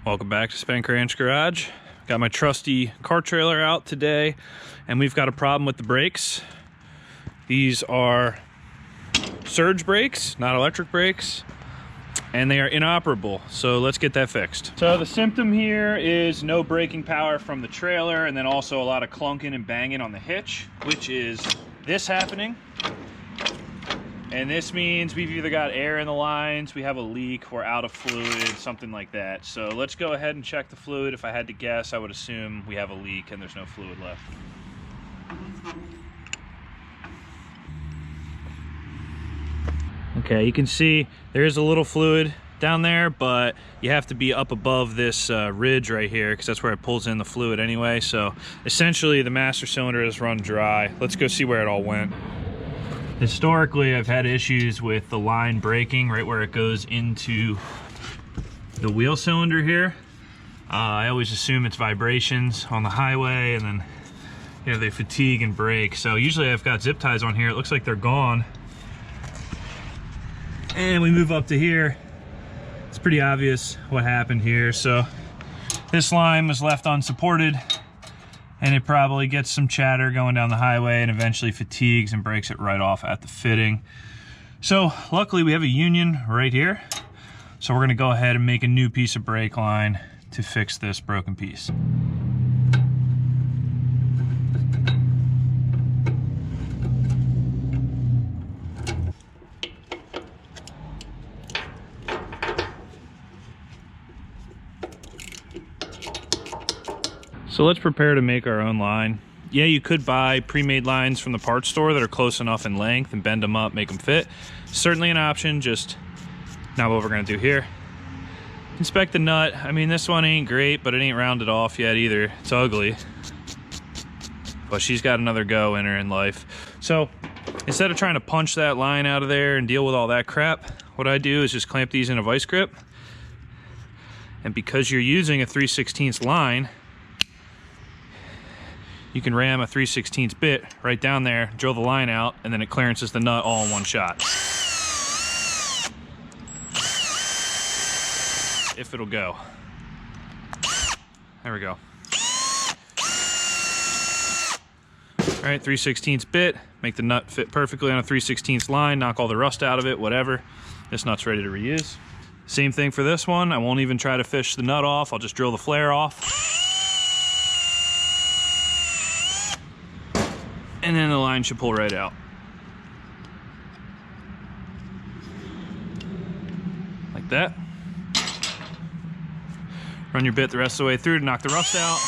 Welcome back to Spank Ranch Garage. Got my trusty car trailer out today, and we've got a problem with the brakes. These are surge brakes, not electric brakes, and they are inoperable. So let's get that fixed. So the symptom here is no braking power from the trailer, and then also a lot of clunking and banging on the hitch, which is this happening. And this means we've either got air in the lines, we have a leak, we're out of fluid, something like that. So let's go ahead and check the fluid. If I had to guess, I would assume we have a leak and there's no fluid left. Okay, you can see there is a little fluid down there, but you have to be up above this ridge right here because that's where it pulls in the fluid anyway. So essentially the master cylinder is run dry. Let's go see where it all went. Historically, I've had issues with the line breaking right where it goes into the wheel cylinder here. I always assume it's vibrations on the highway, and then they fatigue and break. So usually I've got zip ties on here. It looks like they're gone. And we move up to here. It's pretty obvious what happened here. So this line was left unsupported, and it probably gets some chatter going down the highway and eventually fatigues and breaks it right off at the fitting. So luckily we have a union right here. So we're gonna go ahead and make a new piece of brake line to fix this broken piece. So let's prepare to make our own line. Yeah, you could buy pre-made lines from the parts store that are close enough in length and bend them up, make them fit. Certainly an option, just not what we're gonna do here. Inspect the nut. I mean, this one ain't great, but it ain't rounded off yet either. It's ugly, but she's got another go in her in life. So instead of trying to punch that line out of there and deal with all that crap, what I do is just clamp these in a vice grip. And because you're using a 3/16 line, you can ram a 3/16 bit right down there, drill the line out, and then it clearances the nut all in one shot. If it'll go. There we go. All right, 3/16 bit, make the nut fit perfectly on a 3/16 line, knock all the rust out of it, whatever. This nut's ready to reuse. Same thing for this one. I won't even try to fish the nut off. I'll just drill the flare off. And then the line should pull right out. Like that. Run your bit the rest of the way through to knock the rust out.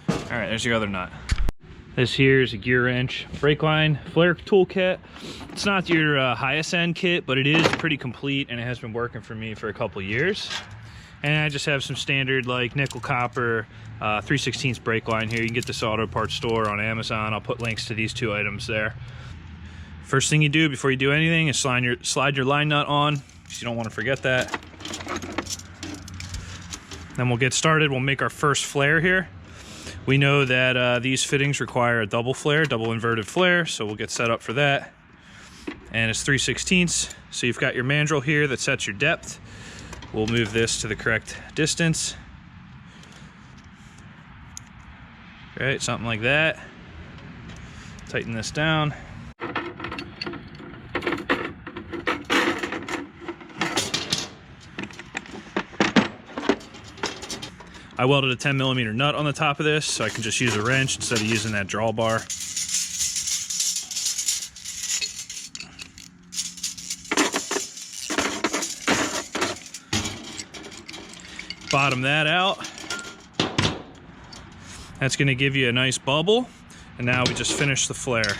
All right, there's your other nut. This here is a gear wrench brake line flare toolkit. It's not your highest end kit, but it is pretty complete, and it has been working for me for a couple years. And I just have some standard like nickel copper 3/16 brake line here. You can get this auto parts store on Amazon. I'll put links to these two items there. First thing you do before you do anything is slide your line nut on, because you don't want to forget that. Then we'll get started. We'll make our first flare here. We know that these fittings require a double flare, double inverted flare, so we'll get set up for that. And it's 3/16, so you've got your mandrel here that sets your depth. We'll move this to the correct distance. Right, something like that. Tighten this down. I welded a 10mm nut on the top of this, so I can just use a wrench instead of using that drawbar. Bottom that out. That's going to give you a nice bubble, and now we just finish the flare.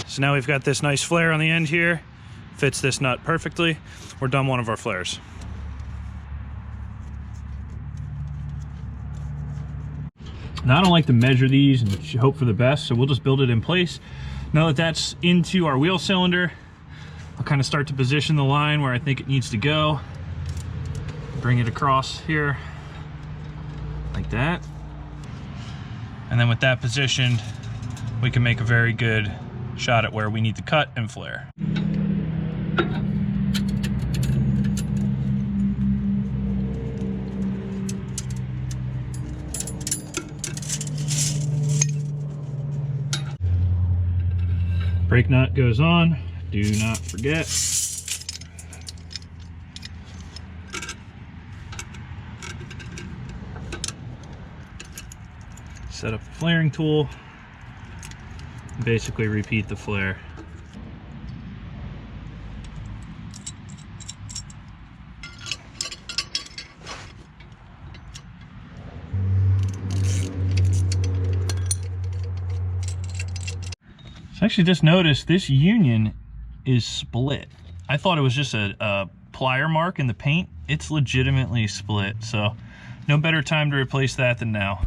So now we've got this nice flare on the end here, fits this nut perfectly. We're done one of our flares. Now I don't like to measure these and hope for the best, so we'll just build it in place. Now that that's into our wheel cylinder, I'll kind of start to position the line where I think it needs to go. Bring it across here, like that. And then with that positioned, we can make a very good shot at where we need to cut and flare. Brake nut goes on, do not forget. Set up the flaring tool, basically repeat the flare. So I actually just noticed this union is split. I thought it was just a plier mark in the paint. It's legitimately split, so no better time to replace that than now.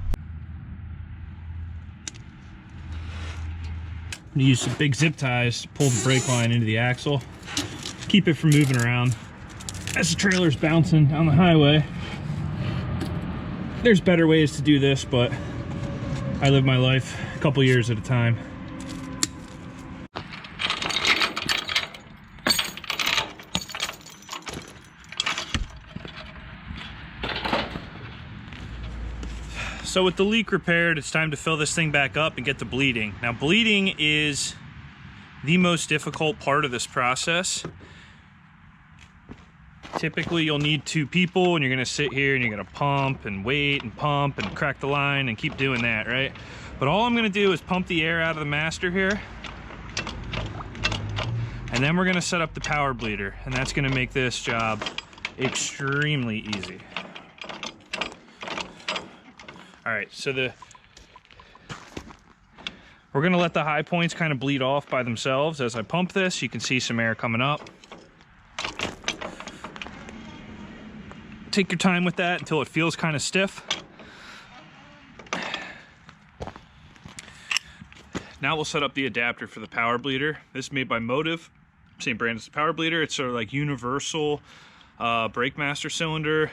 I'm gonna use some big zip ties to pull the brake line into the axle, keep it from moving around as the trailer's bouncing down the highway. There's better ways to do this, but I live my life a couple years at a time. So with the leak repaired, it's time to fill this thing back up and get to bleeding. Now, bleeding is the most difficult part of this process. Typically, you'll need 2 people, and you're gonna sit here and you're gonna pump and wait and pump and crack the line and keep doing that, right? But all I'm gonna do is pump the air out of the master here, and then we're gonna set up the power bleeder, and that's gonna make this job extremely easy. All right, so we're gonna let the high points kind of bleed off by themselves. As I pump this, you can see some air coming up. Take your time with that until it feels kind of stiff. Now we'll set up the adapter for the power bleeder. This is made by Motive, same brand as the power bleeder. It's sort of like universal brake master cylinder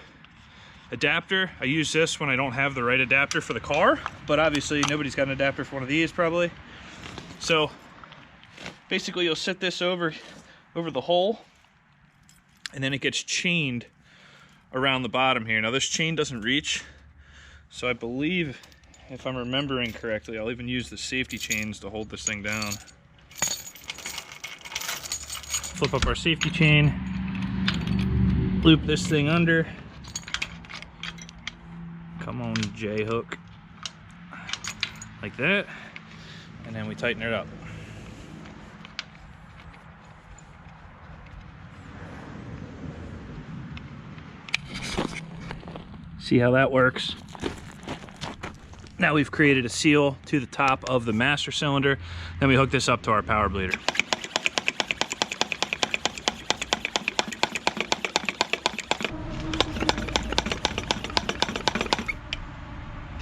adapter. I use this when I don't have the right adapter for the car, but obviously nobody's got an adapter for one of these probably. So basically you'll sit this over the hole, and then it gets chained around the bottom here. Now this chain doesn't reach, so I believe, if I'm remembering correctly, I'll even use the safety chains to hold this thing down. Flip up our safety chain, loop this thing under. Come on, J-hook, like that, and then we tighten it up. See how that works? Now we've created a seal to the top of the master cylinder, then we hook this up to our power bleeder.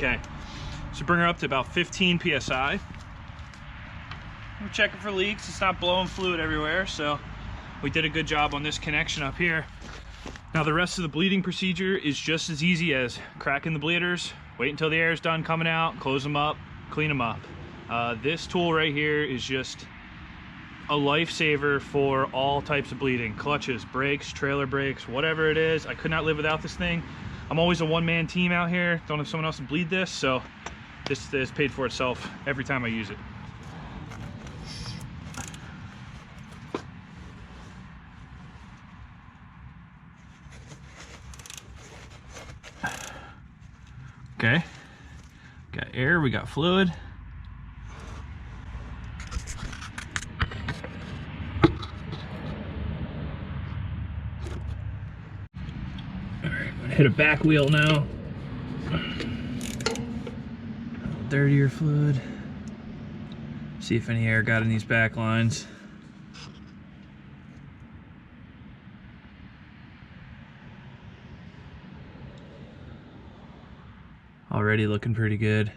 Okay, so bring her up to about 15 PSI. We're checking for leaks. It's not blowing fluid everywhere, so we did a good job on this connection up here. Now the rest of the bleeding procedure is just as easy as cracking the bleeders, wait until the air is done coming out, close them up, clean them up. This tool right here is just a lifesaver for all types of bleeding. Clutches, brakes, trailer brakes, whatever it is. I could not live without this thing. I'm always a one-man team out here. Don't have someone else to bleed this, so this is paid for itself every time I use it. Okay, got air, we got fluid. Hit a back wheel now. Dirtier fluid. See if any air got in these back lines. Already looking pretty good.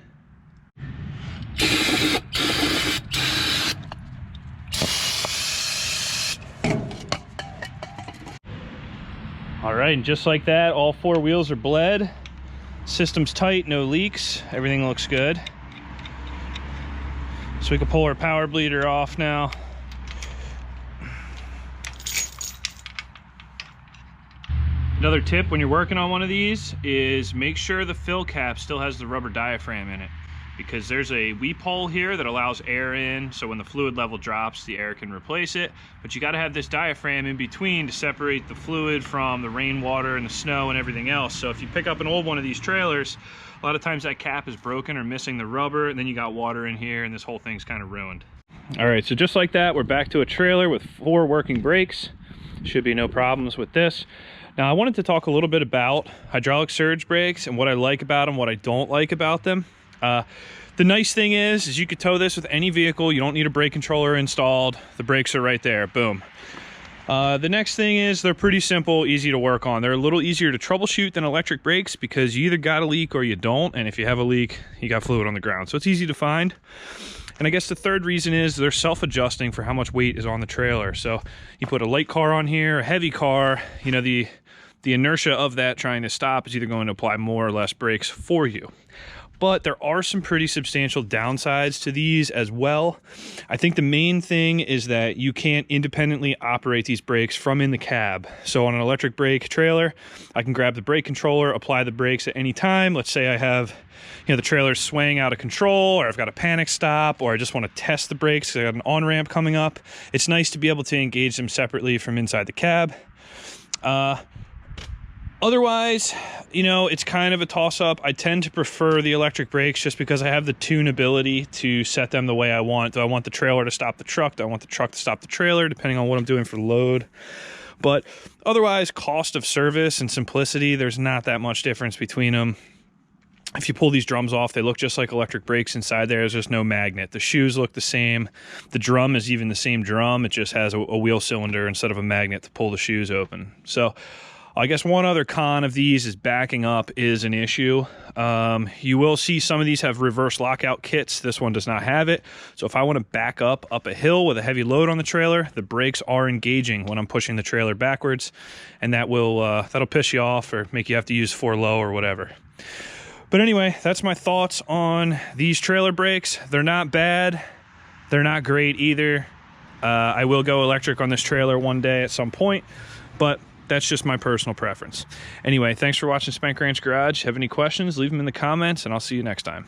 All right, and just like that, all 4 wheels are bled. System's tight, no leaks, everything looks good. So we can pull our power bleeder off now. Another tip when you're working on one of these is make sure the fill cap still has the rubber diaphragm in it, because there's a weep hole here that allows air in, so when the fluid level drops, the air can replace it. But you got to have this diaphragm in between to separate the fluid from the rainwater and the snow and everything else. So if you pick up an old one of these trailers, a lot of times that cap is broken or missing the rubber, and then you got water in here and this whole thing's kind of ruined. All right, so just like that, we're back to a trailer with 4 working brakes. Should be no problems with this. Now I wanted to talk a little bit about hydraulic surge brakes and what I like about them, what I don't like about them. The nice thing is you could tow this with any vehicle. You don't need a brake controller installed. The brakes are right there, boom. The next thing is they're pretty simple, easy to work on. They're a little easier to troubleshoot than electric brakes because you either got a leak or you don't, and if you have a leak, you got fluid on the ground. So it's easy to find. And I guess the third reason is they're self-adjusting for how much weight is on the trailer. So you put a light car on here, a heavy car, you know, the inertia of that trying to stop is either going to apply more or less brakes for you. But there are some pretty substantial downsides to these as well. I think the main thing is that you can't independently operate these brakes from in the cab. So on an electric brake trailer, I can grab the brake controller, apply the brakes at any time. Let's say I have, you know, the trailer's swaying out of control, or I've got a panic stop, or I just want to test the brakes because I got an on-ramp coming up. It's nice to be able to engage them separately from inside the cab. Otherwise, you know, it's kind of a toss-up. I tend to prefer the electric brakes just because I have the tunability to set them the way I want. Do I want the trailer to stop the truck? Do I want the truck to stop the trailer, depending on what I'm doing for the load? But otherwise, cost of service and simplicity, there's not that much difference between them. If you pull these drums off, they look just like electric brakes inside there. There's just no magnet. The shoes look the same. The drum is even the same drum. It just has a wheel cylinder instead of a magnet to pull the shoes open. So I guess one other con of these is backing up is an issue. You will see some of these have reverse lockout kits. This one does not have it. So if I want to back up a hill with a heavy load on the trailer, the brakes are engaging when I'm pushing the trailer backwards, and that will that'll piss you off or make you have to use 4 low or whatever. But anyway, that's my thoughts on these trailer brakes. They're not bad. They're not great either. I will go electric on this trailer one day at some point, but that's just my personal preference. Anyway, thanks for watching Spank Ranch Garage. Have any questions, leave them in the comments, and I'll see you next time.